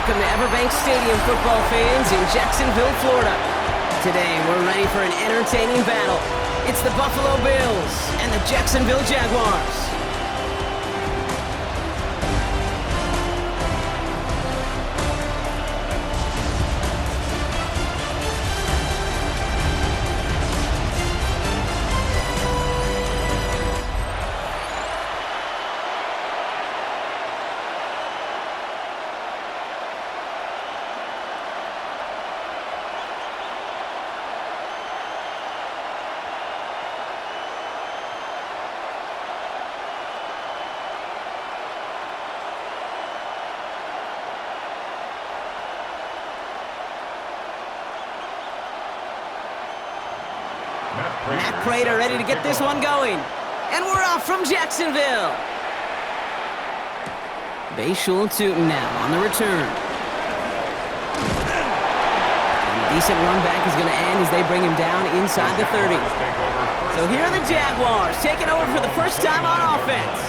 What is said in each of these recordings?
Welcome to Everbank Stadium, football fans in Jacksonville, Florida. Today, we're ready for an entertaining battle. It's the Buffalo Bills and the Jacksonville Jaguars. Matt Prater ready to get this one going. And we're off from Jacksonville. Bayshul Tootin now on the return. And a decent run back is going to end as they bring him down inside the 30. So here are the Jaguars taking over for the first time on offense.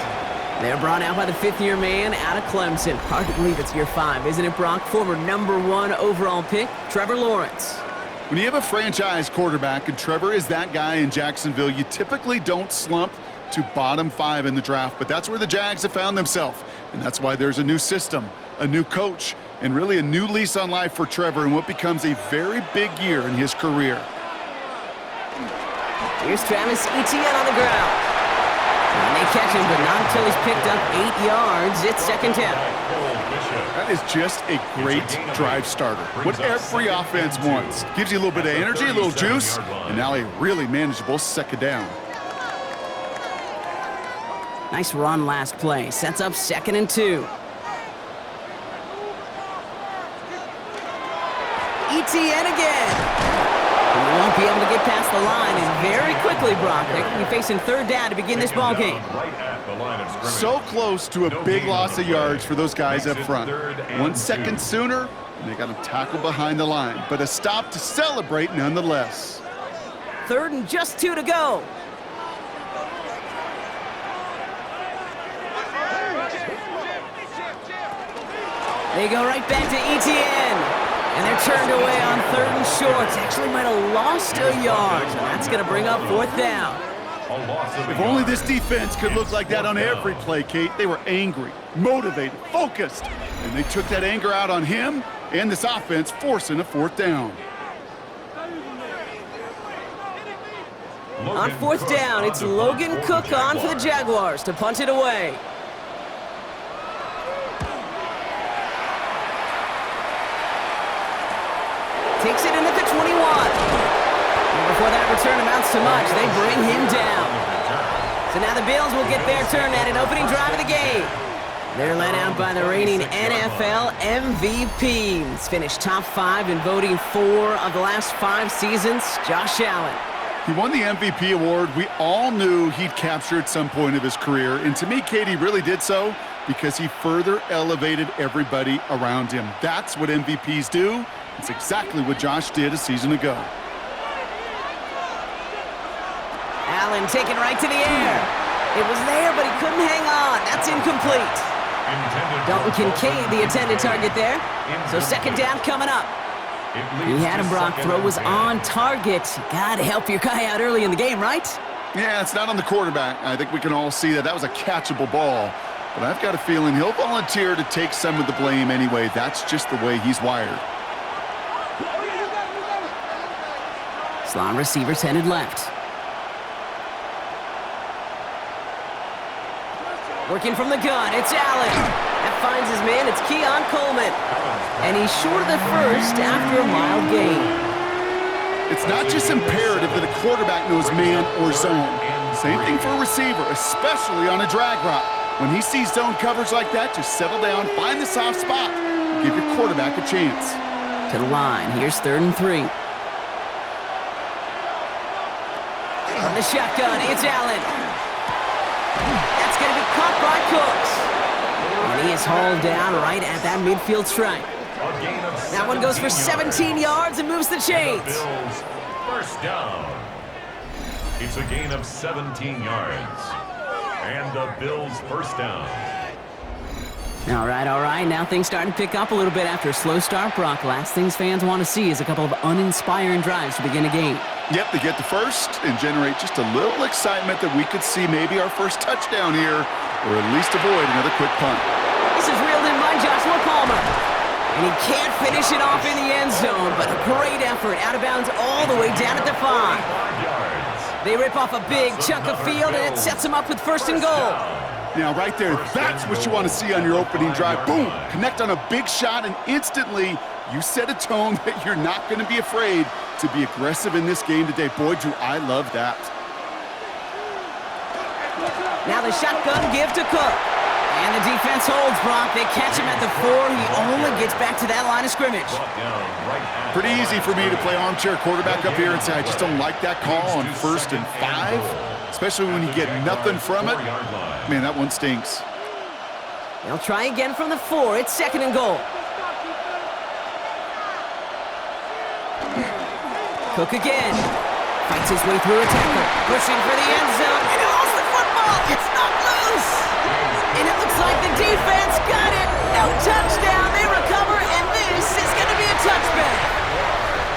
They're brought out by the fifth-year man out of Clemson. Hard to believe it's year 5, isn't it, Brock? Former #1 overall pick, Trevor Lawrence. When you have a franchise quarterback, and Trevor is that guy in Jacksonville, you typically don't slump to bottom 5 in the draft, but that's where the Jags have found themselves. And that's why there's a new system, a new coach, and really a new lease on life for Trevor in what becomes a very big year in his career. Here's Travis Etienne on the ground. And they catch him, but not until he's picked up 8 yards. It's second down. That is just a great drive starter. What every offense wants. Gives you a little bit of energy, a little juice, and now a really manageable second down. Nice run last play. Sets up 2nd and 2. Etienne again. He won't be able to get past the line, and very quickly, Brock, they're going to be facing 3rd down to begin this ball game. So close to a big loss of yards for those guys up front. 1 second sooner, and they got him tackled behind the line. But a stop to celebrate nonetheless. 3rd and just 2 to go. They go right back to Etienne. And they're turned away on 3rd and short. Actually might have lost a yard. And that's going to bring up 4th down. If only this defense could look like that on every play, Kate. They were angry, motivated, focused. And they took that anger out on him and this offense, forcing a 4th down. On 4th down, it's Logan Cook on for the Jaguars to punt it away. Takes it in at the 21. And before that return amounts to much, they bring him down. So now the Bills will get their turn at an opening drive of the game. They're led out by the reigning NFL MVPs. Finished top 5 in voting 4 of the last 5 seasons, Josh Allen. He won the MVP award. We all knew he'd capture at some point of his career. And to me, Katie really did so because he further elevated everybody around him. That's what MVPs do. It's exactly what Josh did a season ago. Allen taken right to the air. It was there, but he couldn't hang on. That's incomplete. Dalton Kincaid, the intended target there. So 2nd down coming up. He had him, Brock. Throw was on target. Gotta help your guy out early in the game, right? Yeah, it's not on the quarterback. I think we can all see that was a catchable ball. But I've got a feeling he'll volunteer to take some of the blame anyway. That's just the way he's wired. Slot receivers headed left. Working from the gun, it's Allen. That finds his man, it's Keon Coleman. And he's short of the first after a mild gain. It's not just imperative that a quarterback knows man or zone. Same thing for a receiver, especially on a drag route. When he sees zone coverage like that, just settle down, find the soft spot, and give your quarterback a chance. To the line, here's 3rd and 3. From the shotgun, it's Allen. That's going to be caught by Cooks. And he is hauled down right at that midfield stripe. That one goes for 17 yards and moves the chains. First down. It's a gain of 17 yards. And the Bills first down. All right. Now things starting to pick up a little bit after a slow start, Brock. Last things fans want to see is a couple of uninspiring drives to begin a game. Yep, they get the first and generate just a little excitement that we could see maybe our first touchdown here, or at least avoid another quick punt. This is reeled in by Joshua Palmer. And he can't finish it off in the end zone, but a great effort out of bounds all the way down at the 5. They rip off a big chunk of field, and it sets them up with first and goal. Now, right there, that's what you want to see on your opening drive. Boom! Connect on a big shot, and instantly you set a tone that you're not going to be afraid to be aggressive in this game today. Boy, do I love that. Now the shotgun give to Cook. And the defense holds, Brock. They catch him at the 4. He only gets back to that line of scrimmage. Pretty easy for me to play armchair quarterback up here and say I just don't like that call on 1st and 5, especially when you get nothing from it. Man, that one stinks. They'll try again from the 4. It's 2nd and goal. Cook again. Fights his way through a tackle. Pushing for the end zone. And he lost the football. It's not loose. And it looks like the defense got it. No touchdown. They recover, and this is going to be a touchback.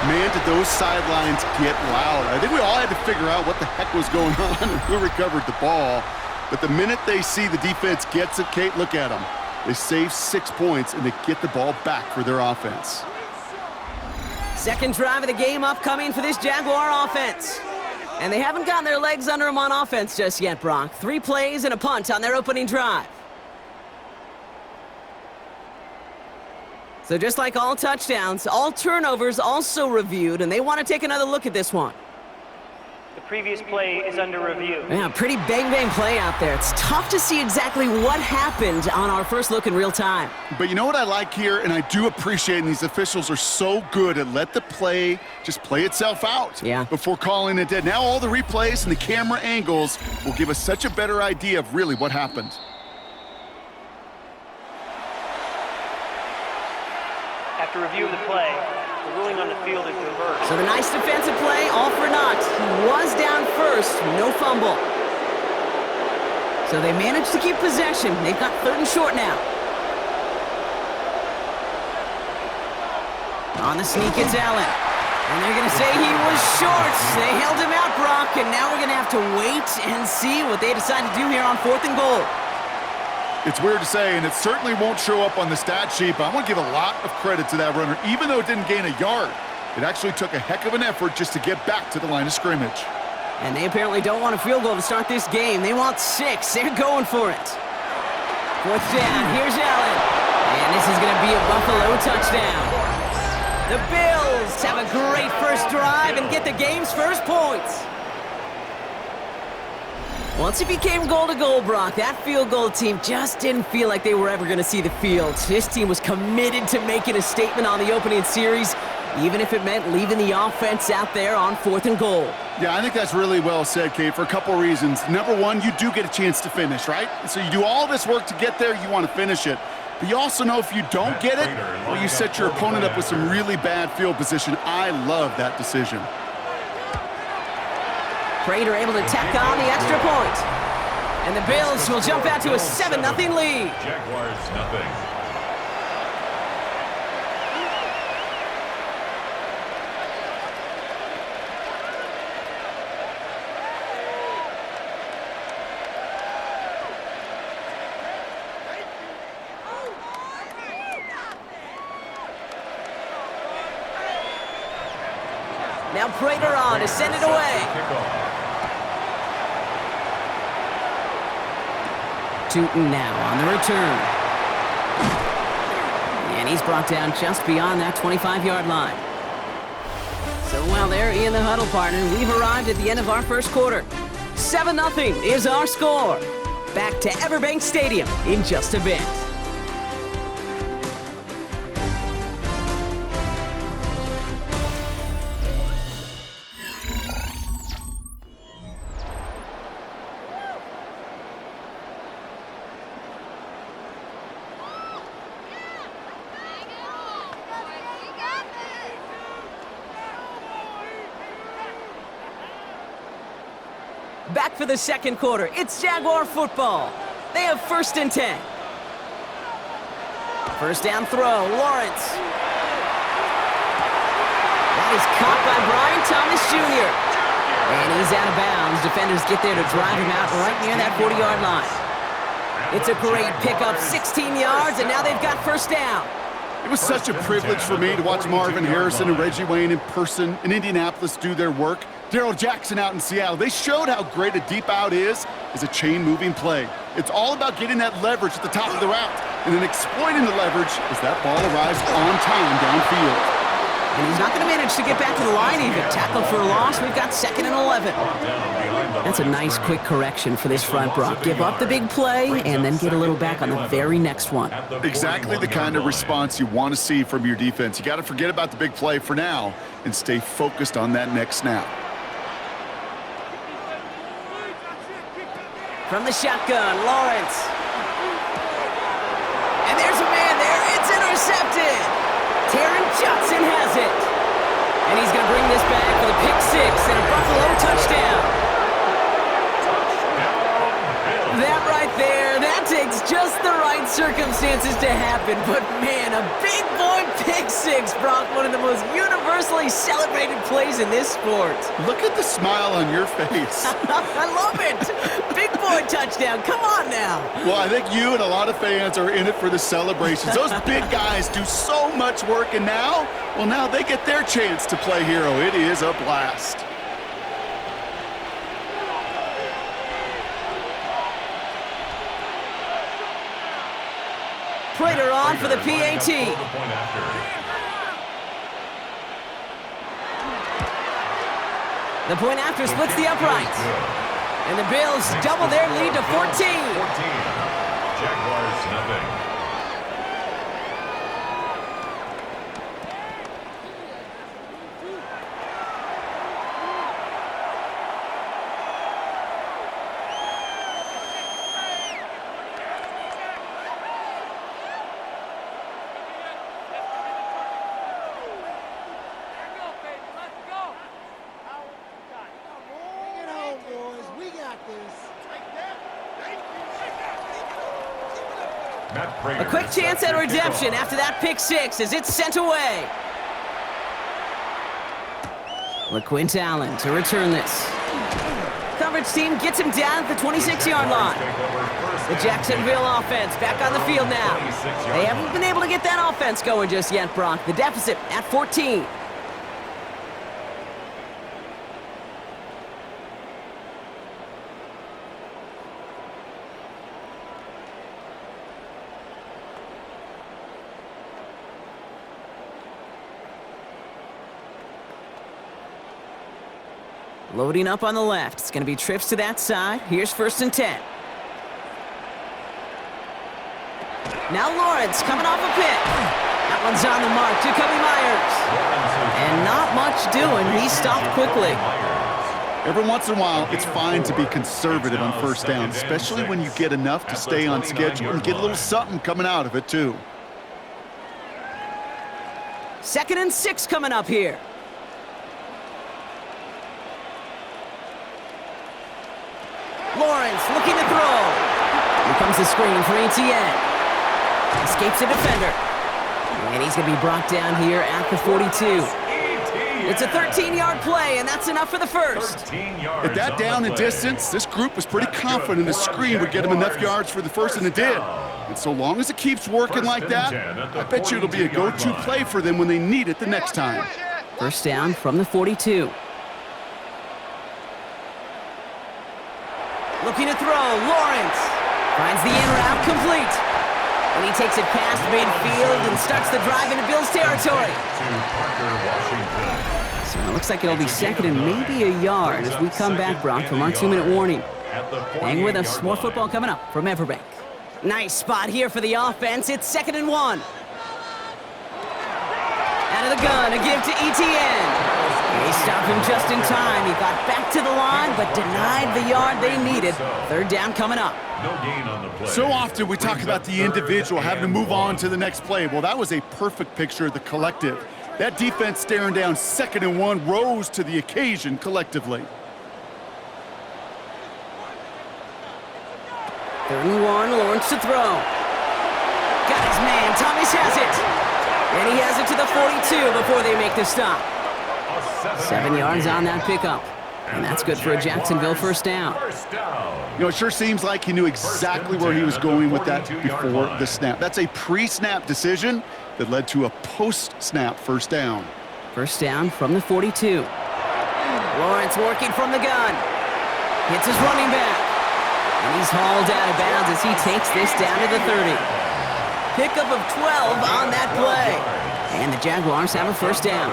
Man, did those sidelines get loud. I think we all had to figure out what the heck was going on and who recovered the ball. But the minute they see the defense gets it, Kate, look at them. They save 6 points, and they get the ball back for their offense. Second drive of the game upcoming for this Jaguar offense. And they haven't gotten their legs under them on offense just yet, Brock. 3 plays and a punt on their opening drive. So just like all touchdowns, all turnovers also reviewed, and they want to take another look at this one. The previous play is under review. Yeah, pretty bang play out there. It's tough to see exactly what happened on our first look in real time. But you know what I like here, and I do appreciate, and these officials are so good at let the play just play itself out before calling it dead. Now all the replays and the camera angles will give us such a better idea of really what happened. After review of the play, the ruling on the field is reversed. So the nice defensive play, all for naught. He was down first, no fumble. So they managed to keep possession. They've got 3rd and short now. On the sneak, it's Allen. And they're going to say he was short. They held him out, Brock, and now we're going to have to wait and see what they decide to do here on 4th and goal. It's weird to say, and it certainly won't show up on the stat sheet, but I want to give a lot of credit to that runner. Even though it didn't gain a yard, it actually took a heck of an effort just to get back to the line of scrimmage. And they apparently don't want a field goal to start this game. They want 6. They're going for it. 4th down. Here's Allen. And this is going to be a Buffalo touchdown. The Bills have a great first drive and get the game's first points. Once it became goal-to-goal, Brock, that field goal team just didn't feel like they were ever going to see the field. This team was committed to making a statement on the opening series, even if it meant leaving the offense out there on 4th and goal. Yeah, I think that's really well said, Kate, for a couple reasons. Number one, you do get a chance to finish, right? So you do all this work to get there, you want to finish it. But you also know if you don't get it, well, you set your opponent up with some really bad field position. I love that decision. Prater able to tack on the extra point. And the Bills will jump out to a 7-0 lead. Jaguars nothing. Now Prater on to send it away. Tootin now on the return. And he's brought down just beyond that 25-yard line. So while they're in the huddle, partner, we've arrived at the end of our first quarter. 7-0 is our score. Back to Everbank Stadium in just a bit. Back for the second quarter. It's Jaguar football. They have 1st and 10. First down throw, Lawrence. That is caught by Brian Thomas Jr. And he's out of bounds. Defenders get there to drive him out right near that 40-yard line. It's a great pickup, 16 yards, and now they've got first down. It was such a privilege for me to watch Marvin Harrison and Reggie Wayne in person in Indianapolis do their work. Darrell Jackson out in Seattle. They showed how great a deep out is a chain-moving play. It's all about getting that leverage at the top of the route and then exploiting the leverage as that ball arrives on time downfield. And he's not going to manage to get back to the line even. Tackle for a loss. We've got 2nd and 11. That's a nice quick correction for this front, Brock. Give up the big play and then get a little back on the very next one. Exactly the kind of response you want to see from your defense. You got to forget about the big play for now and stay focused on that next snap. From the shotgun, Lawrence. And there's a man there. It's intercepted. Taron Johnson has it. And he's going to bring this back for the pick 6 and a Buffalo touchdown. That right there, that takes just the right circumstances to happen. But man, a big boy pick 6, Brock, one of the most universally celebrated plays in this sport. Look at the smile on your face. I love it. Big boy touchdown. Come on now. Well, I think you and a lot of fans are in it for the celebrations. Those big guys do so much work, and now they get their chance to play hero. It is a blast. Prater on for the PAT. The point after splits the uprights. And the Bills double their lead to 14. Jaguars, nothing. A quick chance at redemption after that pick 6 as it's sent away. LaQuint Allen to return this. Coverage team gets him down at the 26-yard line. The Jacksonville offense back on the field now. They haven't been able to get that offense going just yet, Brock. The deficit at 14. Loading up on the left. It's going to be trips to that side. Here's 1st and 10. Now Lawrence coming off a pick. That one's on the mark. Jacoby Myers. And not much doing. He stopped quickly. Every once in a while, it's fine to be conservative on 1st down, especially when you get enough to stay on schedule and get a little something coming out of it, too. 2nd and 6 coming up here. Lawrence looking to throw. Here comes the screen for Etienne. Escapes a defender. And he's going to be brought down here at the 42. It's a 13-yard play, and that's enough for the first. At that down and distance, this group was pretty confident the screen would get them enough yards for the first, and it did. And so long as it keeps working like that, I bet you it'll be a go-to play for them when they need it the next time. First down from the 42. Looking to throw, Lawrence finds the in route complete. And he takes it past midfield and starts the drive into Bills territory. So it looks like it'll be 2nd and maybe a yard as we come back, Brock, from our 2-minute warning. Hang with us, more football coming up from Everbank. Nice spot here for the offense. It's 2nd and 1. Out of the gun, a give to Etienne. They stopped him just in time. He got back to the line, but denied the yard they needed. 3rd down coming up. No gain on the play. So often we talk about the individual having to move on to the next play. Well, that was a perfect picture of the collective. That defense staring down 2nd and 1 rose to the occasion collectively. 3rd and 1, Lawrence to throw. Got his man And Thomas has it. And he has it to the 42 before they make the stop. 7 yards on that pickup. And that's good for a Jacksonville first down. You know, it sure seems like he knew exactly where he was going with that before the snap. That's a pre-snap decision that led to a post-snap first down. First down from the 42. Lawrence working from the gun. Hits his running back. And he's hauled out of bounds as he takes this down to the 30. Pickup of 12 on that play. And the Jaguars have a first down.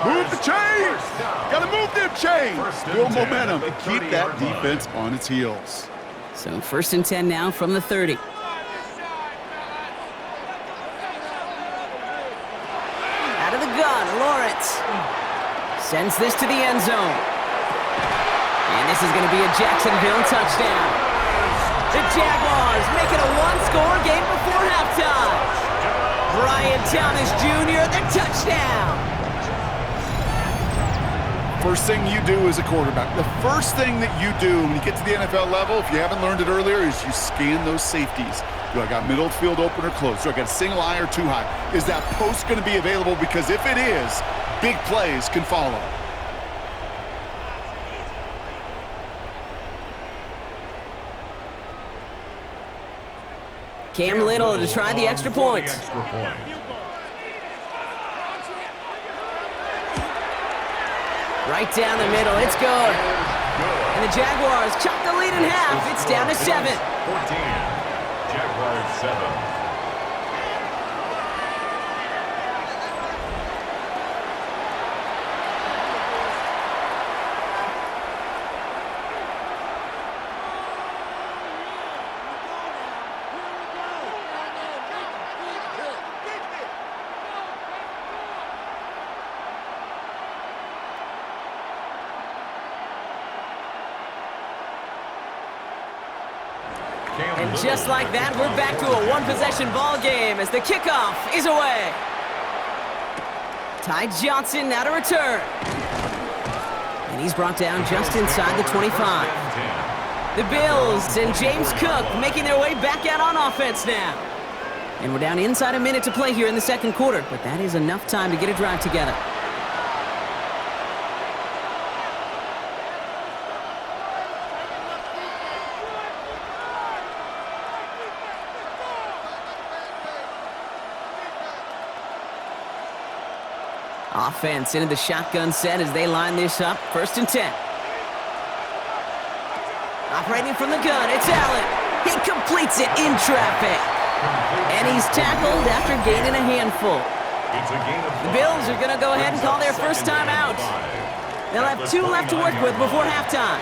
Move the chains! Gotta move them chains! Build momentum and keep that defense on its heels. So first and 10 now from the 30. Out of the gun, Lawrence. Sends this to the end zone. And this is going to be a Jacksonville touchdown. The Jaguars make it a one-score game before halftime. Brian Thomas Jr., the touchdown. First thing you do as a quarterback, the first thing that you do when you get to the NFL level, if you haven't learned it earlier, is you scan those safeties. Do I got middle field open or close? Do I got a single eye or too high? Is that post going to be available? Because if it is, big plays can follow. Cam Little to try the extra point. Right down the middle, it's good. And the Jaguars chop the lead in half. It's down to 7. 14. Jaguars 7. And just like that, we're back to a one-possession ball game as the kickoff is away. Ty Johnson now to return. And he's brought down just inside the 25. The Bills and James Cook making their way back out on offense now. And we're down inside a minute to play here in the second quarter, but that is enough time to get a drive together. Offense into the shotgun set as they line this up. First and 10. Operating from the gun, it's Allen. He completes it in traffic. And he's tackled after gaining a handful. The Bills are going to go ahead and call their first time out. They'll have 2 left to work with before halftime.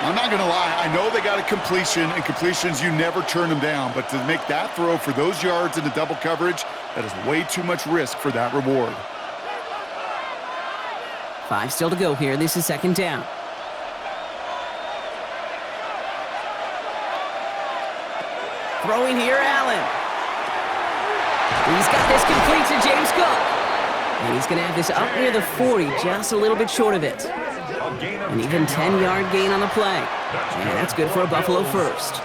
I'm not going to lie. I know they got a completion, and completions, you never turn them down. But to make that throw for those yards into double coverage, that is way too much risk for that reward. 5 still to go here. This is second down. Throwing here, Allen. He's got this complete to James Cook. And he's going to have this up near the 40, just a little bit short of it. An even 10-yard gain on the play. And that's good for a Buffalo first.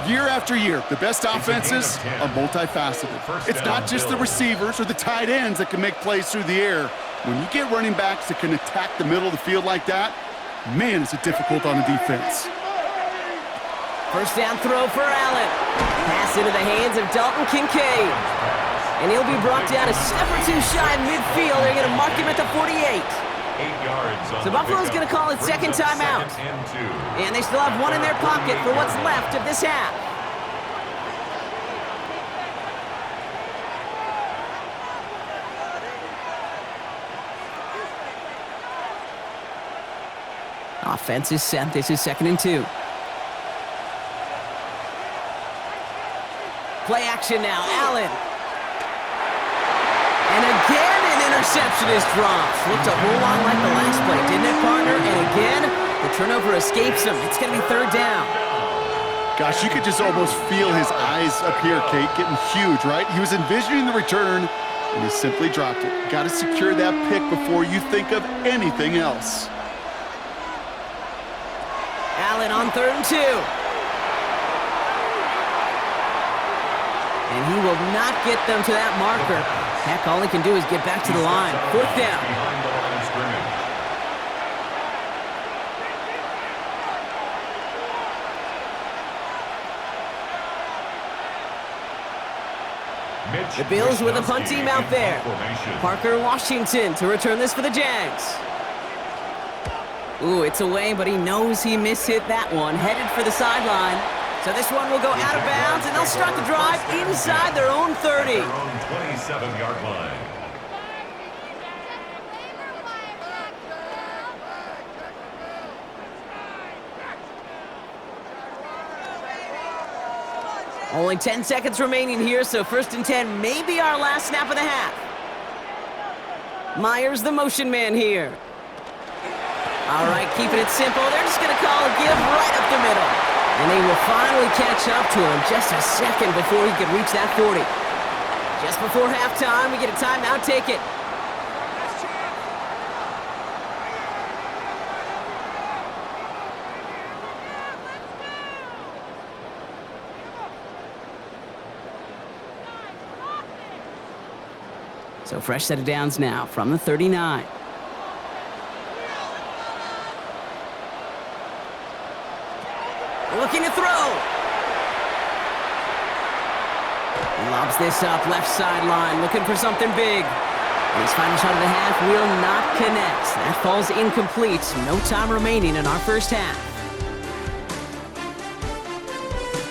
Year after year, the best offenses are multifaceted. It's not just the receivers or the tight ends that can make plays through the air. When you get running backs that can attack the middle of the field like that, man, is it difficult on the defense. First down throw for Allen. Pass into the hands of Dalton Kincaid. And he'll be brought down a step or 2 shy of midfield. They're going to mark him at the 48. 8 yards. So Buffalo's going to call it second timeout. And they still have 1 in their pocket for what's left of this half. Offense is set. This is second and 2. Play action now. Allen. And again, an interception is dropped. Looked a whole lot like the last play, didn't it, partner? And again, the turnover escapes him. It's going to be third down. Gosh, you could just almost feel his eyes up here, Kate, getting huge, right? He was envisioning the return, and he simply dropped it. Got to secure that pick before you think of anything else. Allen on third and 2. And he will not get them to that marker. Heck, all he can do is get back to the line. 4th down. Behind the line of scrimmage. The Bills with a punt team out there. Parker Washington to return this for the Jags. Ooh, it's away, but he knows he mishit that one. Headed for the sideline. So this one will go out of bounds, and they'll start the drive inside their own 30. Their own 27-yard line. Only 10 seconds remaining here, so 1st and 10 may be our last snap of the half. Myers, the motion man here. All right, keeping it simple. They're just going to call a give right up the middle. And they will finally catch up to him just a second before he could reach that 40. Just before halftime, we get a timeout. Take it. So fresh set of downs now from the 39. Looking to throw. He lobs this up, left sideline, looking for something big. And his final shot of the half will not connect. That falls incomplete. No time remaining in our first half.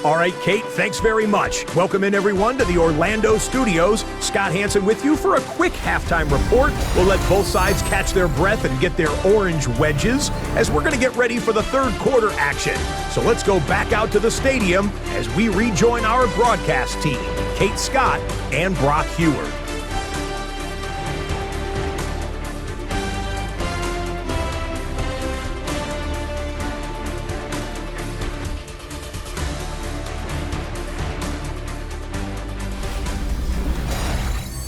All right, Kate, thanks very much. Welcome in, everyone, to the Orlando studios. Scott Hansen with you for a quick halftime report. We'll let both sides catch their breath and get their orange wedges as we're going to get ready for the third quarter action. So let's go back out to the stadium as we rejoin our broadcast team, Kate Scott and Brock Heward.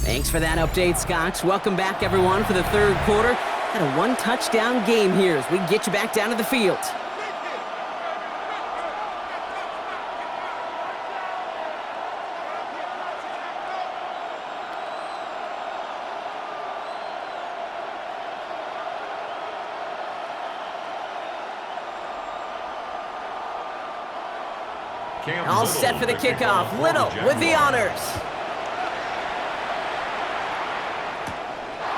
Thanks for that update, Scott. Welcome back, everyone, for the third quarter. Got a one-touchdown game here as we get you back down to the field. All set for the kickoff. Little with the honors.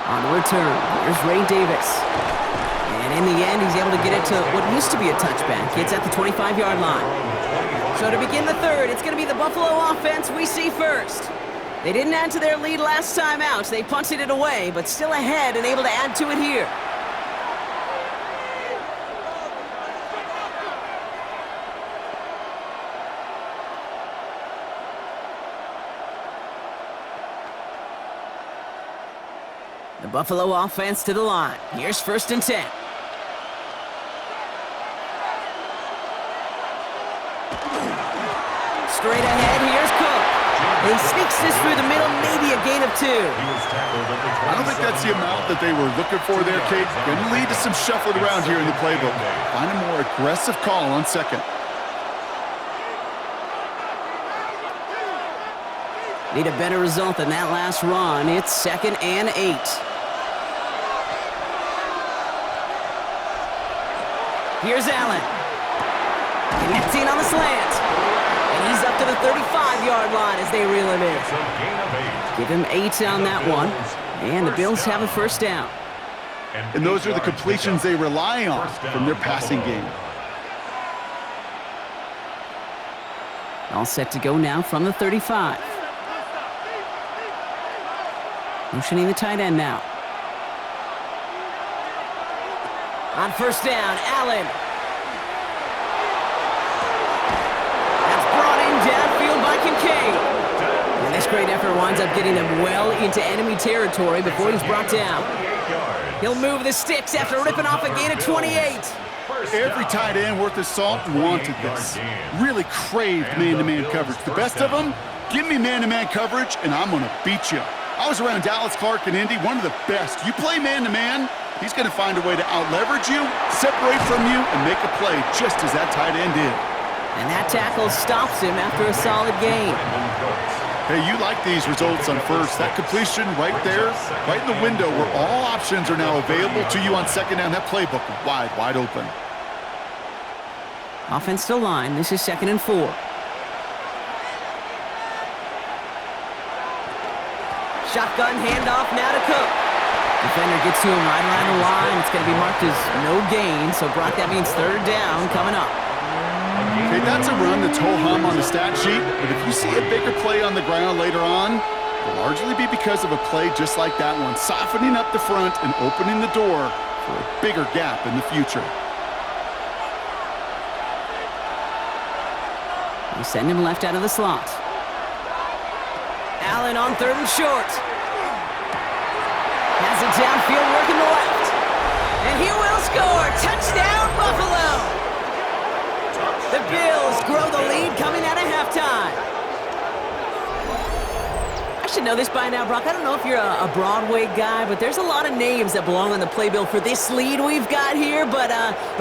On the return, here's Ray Davis. And in the end, he's able to get it to what used to be a touchback. It's at the 25-yard line. So to begin the third, it's going to be the Buffalo offense we see first. They didn't add to their lead last time out. They punted it away, but still ahead and able to add to it here. The Buffalo offense to the line. Here's 1st and 10. Straight ahead, here's Cook. He sneaks this through the middle, maybe a gain of 2. I don't think that's the amount that they were looking for there, Kate. Going to lead to some shuffling around here in the playbook. Find a more aggressive call on 2nd. Need a better result than that last run. It's 2nd and 8. Here's Allen. Connecting on the slant. And he's up to the 35-yard line as they reel him in. Give him 8 on that one. And the Bills have a 1st down. And those are the completions they rely on from their passing game. All set to go now from the 35. Motioning the tight end now. On 1st down, Allen. That's brought in downfield by Kincaid. And this great effort winds up getting them well into enemy territory before he's brought down. He'll move the sticks after ripping off a gain of 28. Every tight end worth his salt wanted this. Really craved man-to-man coverage. The best of them, give me man-to-man coverage and I'm going to beat you. I was around Dallas Clark and Indy, one of the best. You play man-to-man, he's going to find a way to out-leverage you, separate from you, and make a play just as that tight end did. And that tackle stops him after a solid gain. Hey, you like these results on first. That completion right there, right in the window where all options are now available to you on second down. That playbook wide open. Offense still line. This is 2nd and 4. Shotgun handoff now to Cook. Defender gets to him right around the line. It's going to be marked as no gain. So, Brock, that means 3rd down coming up. Okay, that's a run that's ho-hum on the stat sheet, but if you see a bigger play on the ground later on, it'll largely be because of a play just like that one, softening up the front and opening the door for a bigger gap in the future. We send him left out of the slot. Allen on 3rd and short. Has it downfield, working the left. And he will score. Touchdown, Buffalo! The Bills grow the lead coming out of halftime. I should know this by now, Brock. I don't know if you're a Broadway guy, but there's a lot of names that belong on the playbill for this lead we've got here, but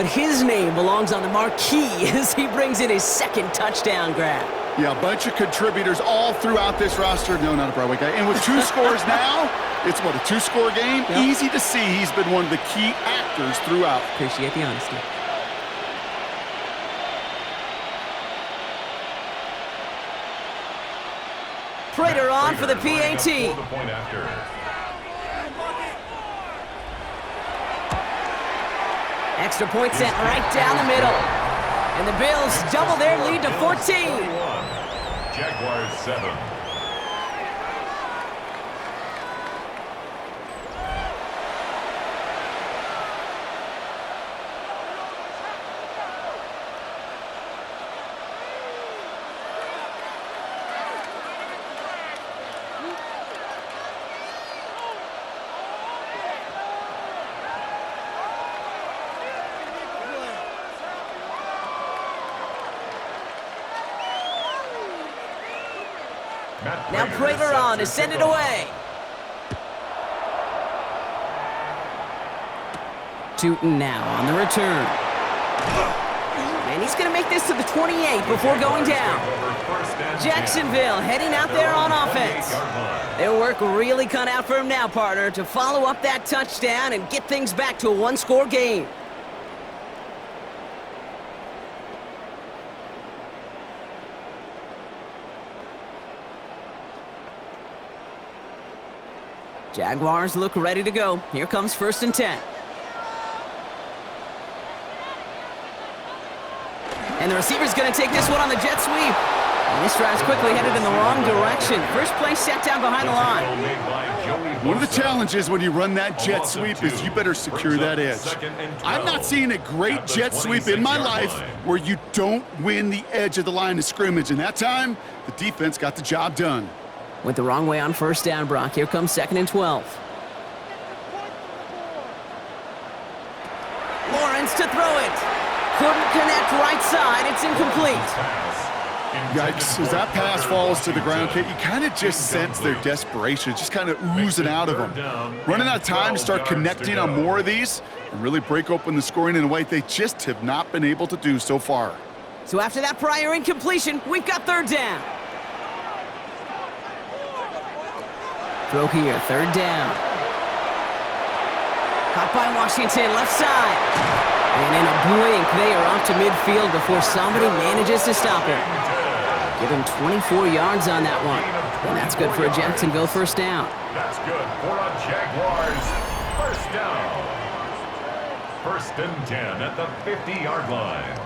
his name belongs on the marquee as he brings in his 2nd touchdown grab. Yeah, a bunch of contributors all throughout this roster. No, not a Broadway guy. And with 2 scores now, it's what, a 2-score game? Yep. Easy to see he's been one of the key actors throughout. Appreciate the honesty. Prater on for the PAT. Extra point sent right down the middle. And the Bills double their lead to 14. Jaguars 7. Now Prater on to send it away. Tootin now on the return. And he's going to make this to the 28 before going down. Jacksonville heading out there on offense. Their work really cut out for him now, partner, to follow up that touchdown and get things back to a 1-score game. Jaguars look ready to go. Here comes 1st and 10. And the receiver's going to take this one on the jet sweep. And this drive's quickly headed in the wrong direction. First play set down behind the line. One of the challenges when you run that jet sweep is you better secure that edge. I'm not seeing a great jet sweep in my life where you don't win the edge of the line of scrimmage. And that time, the defense got the job done. Went the wrong way on 1st down, Brock. Here comes 2nd and 12. Lawrence to throw it. Couldn't connect right side. It's incomplete. Yikes. As that pass falls to the ground, Kate, you kind of just sense their desperation. Just kind of oozing out of them. Running out of time to start connecting on more of these and really break open the scoring in a way they just have not been able to do so far. So after that prior incompletion, we've got 3rd down. Throw here, 3rd down. Caught by Washington, left side. And in a blink, they are off to midfield before somebody manages to stop him. Give him 24 yards on that one. And that's good for a Jacksonville 1st down. That's good for a Jaguars 1st down. 1st and 10 at the 50-yard line.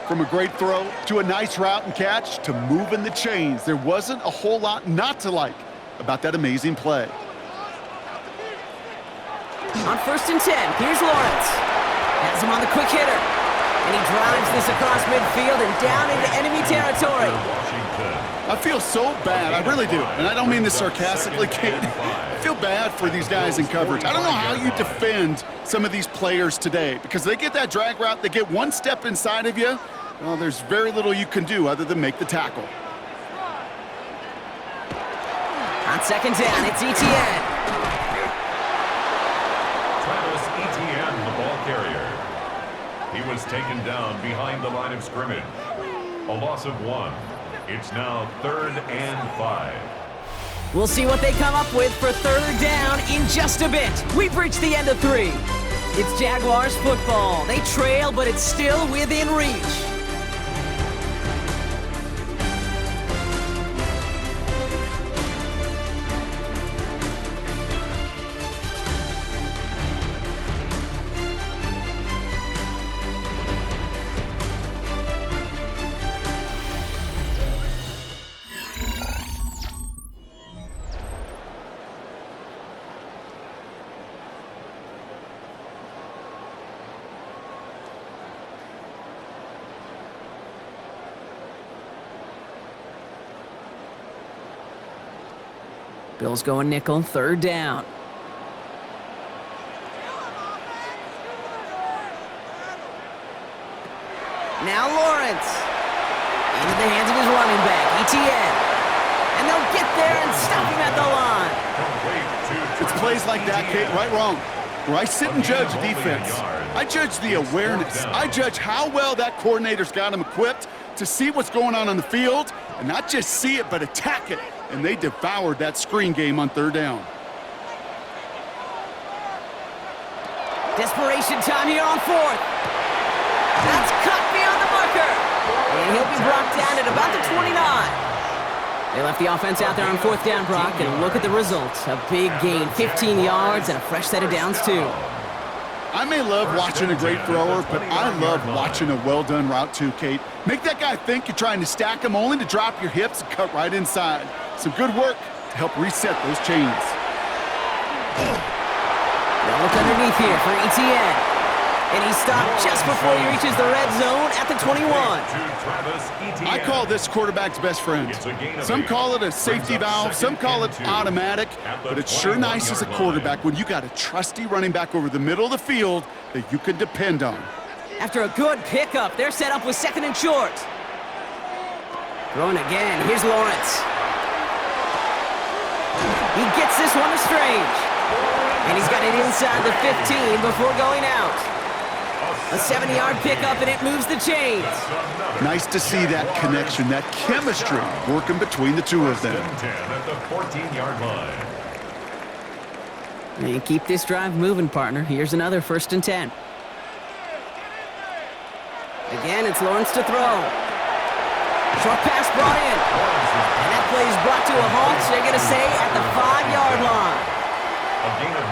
From a great throw to a nice route and catch to moving the chains, there wasn't a whole lot not to like about that amazing play. On 1st and 10, here's Lawrence. Has him on the quick hitter. And he drives this across midfield and down into enemy territory. I feel so bad, I really do. And I don't mean this sarcastically, Kate. I feel bad for these guys in coverage. I don't know how you defend some of these players today because they get that drag route, they get one step inside of you. Well, there's very little you can do other than make the tackle. On 2nd down, it's Etienne. Travis Etienne, the ball carrier. He was taken down behind the line of scrimmage. A loss of 1. It's now 3rd and 5. We'll see what they come up with for 3rd down in just a bit. We've reached the end of 3. It's Jaguars football. They trail, but it's still within reach. Bills going nickel, 3rd down. Now Lawrence. Into the hands of his running back, ETN. And they'll get there and stop him at the line. It's plays like that, Kate, right, wrong. Where I sit and judge defense. I judge the awareness. I judge how well that coordinator's got him equipped to see what's going on the field, and not just see it, but attack it. And they devoured that screen game on 3rd down. Desperation time here on 4th. That's cut beyond the marker. And he'll be brought down at about the 29. They left the offense out there on 4th down, Brock, and look at the results. A big gain, 15 yards, and a fresh set of downs, too. I may love watching a great thrower, but I love watching a well-done route too, Kate. Make that guy think you're trying to stack him only to drop your hips and cut right inside. Some good work to help reset those chains. Now look underneath here for ETN. And he stopped just before he reaches the red zone at the 21. I call this quarterback's best friend. Some call it a safety valve, some call it automatic, but it's sure nice as a quarterback when you got a trusty running back over the middle of the field that you can depend on. After a good pickup, they're set up with 2nd and short. Throwing again, here's Lawrence. He gets this one to Strange. And he's got it inside the 15 before going out. A 7-yard pickup, and it moves the chains. Nice to see that connection, that chemistry working between the two of them. 10 at the 14-yard line. And keep this drive moving, partner. Here's another 1st and 10. Again, it's Lawrence to throw. Short pass brought in. And that play is brought to a halt, so they're going to say at the 5-yard line.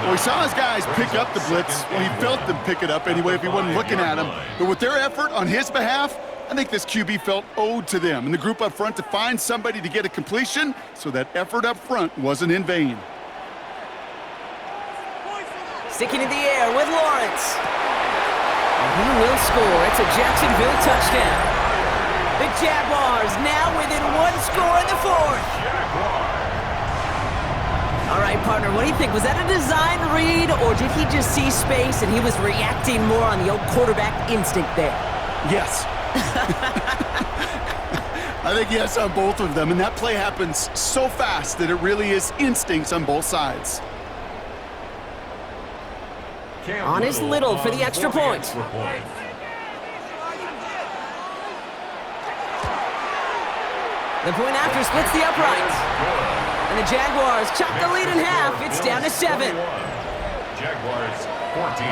Well, he saw his guys pick up the blitz. Well, he felt them pick it up anyway if he wasn't looking at him. But with their effort on his behalf, I think this QB felt owed to them and the group up front to find somebody to get a completion, so that effort up front wasn't in vain. Sticking in the air with Lawrence. And he will score. It's a Jacksonville touchdown. The Jaguars now within 1 score in the 4th. All right, partner, what do you think? Was that a design read, or did he just see space and he was reacting more on the old quarterback instinct there? Yes. I think yes on both of them, and that play happens so fast that it really is instincts on both sides. On his Little for the extra point. The point after splits the uprights. And the Jaguars chop the lead in half. It's down to 7. Jaguars 14.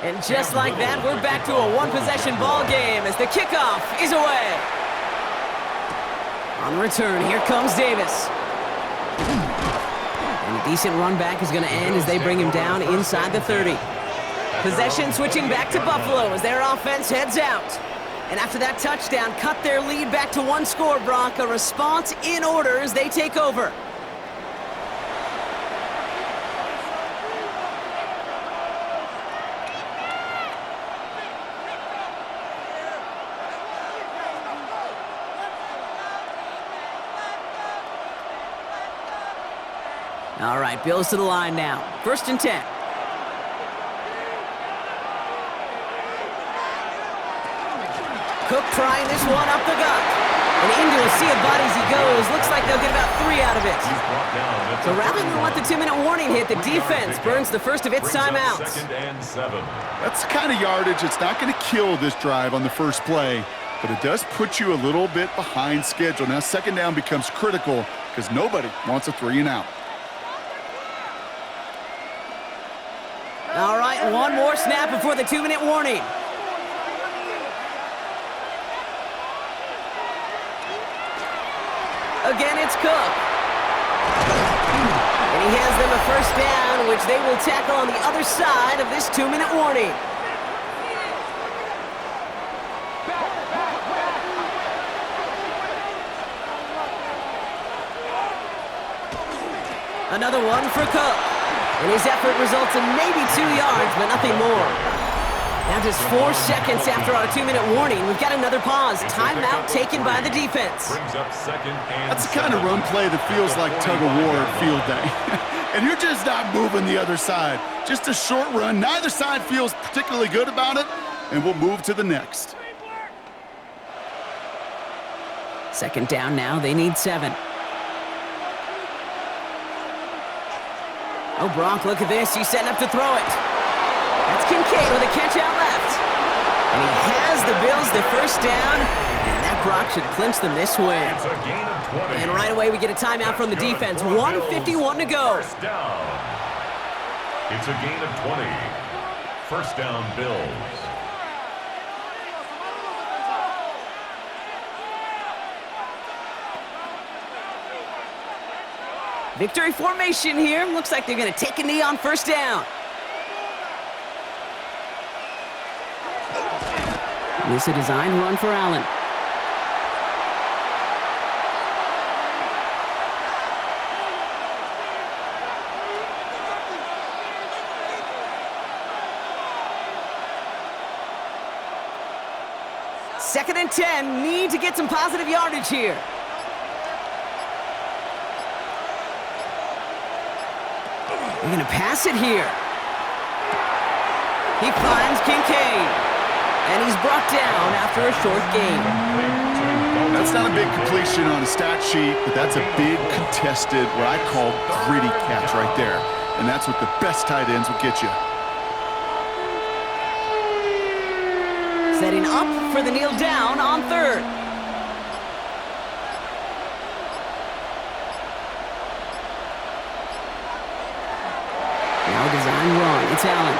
And just like that, we're back to a one-possession ball game as the kickoff is away. On return, here comes Davis. And a decent run back is going to end as they bring him down inside the 30. Possession switching back to Buffalo as their offense heads out. And after that touchdown, cut their lead back to 1 score, Brock. A response in order as they take over. All right, Bills to the line now. 1st and 10. Cook trying this one up the gut. And into a sea of bodies he goes. Looks like they'll get about 3 out of it. So rather than let the 2-minute warning hit, the defense burns the first of its timeouts. That's the kind of yardage. It's not going to kill this drive on the first play, but it does put you a little bit behind schedule. Now, second down becomes critical because nobody wants a 3-and-out. All right, one more snap before the 2-minute warning. Again, it's Cook. And he has them a first down, which they will tackle on the other side of this 2-minute warning. Another one for Cook. And his effort results in maybe 2 yards, but nothing more. Now just 4 seconds after our 2-minute warning, we've got another pause. Timeout taken by the defense. That's the kind of run play that feels like tug-of-war at field day. And you're just not moving the other side. Just a short run. Neither side feels particularly good about it, and we'll move to the next. Second down now, they need 7. Oh, Brock, look at this. He's setting up to throw it. That's Kincaid with a catch out left. And he has the Bills the first down. And that Brock should clinch them this win. It's a gain of 20. And right away we get a timeout from the defense. 1:51 to go. First down. It's a gain of 20. First down, Bills. Victory formation here. Looks like they're going to take a knee on first down. This is a designed run for Allen. Second and 10. Need to get some positive yardage here. They're going to pass it here. He finds Kincaid. And he's brought down after a short gain. That's not a big completion on a stat sheet, but that's a big contested, what I call gritty catch right there. And that's what the best tight ends will get you. Setting up for the kneel down on third. Now design run. It's Allen.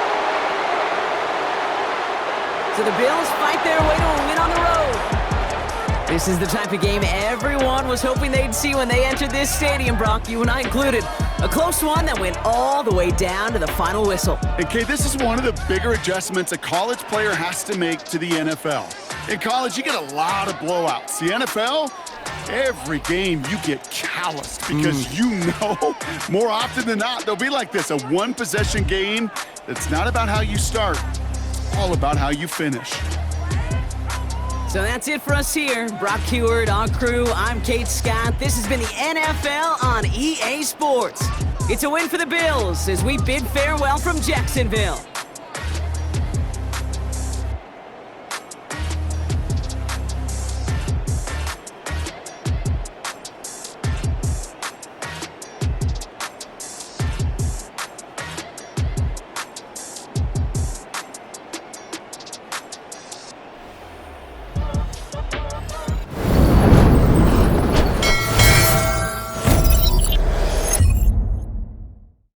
So the Bills fight their way to a win on the road. This is the type of game everyone was hoping they'd see when they entered this stadium, Brock, you and I included. A close one that went all the way down to the final whistle. Okay, this is one of the bigger adjustments a college player has to make to the NFL. In college, you get a lot of blowouts. The NFL, every game you get calloused because you know more often than not they'll be like this, a one-possession game that's not about how you start. All about how you finish. So that's it for us here. Brock Heward, our crew, I'm Kate Scott. This has been the NFL on EA Sports. It's a win for the Bills as we bid farewell from Jacksonville.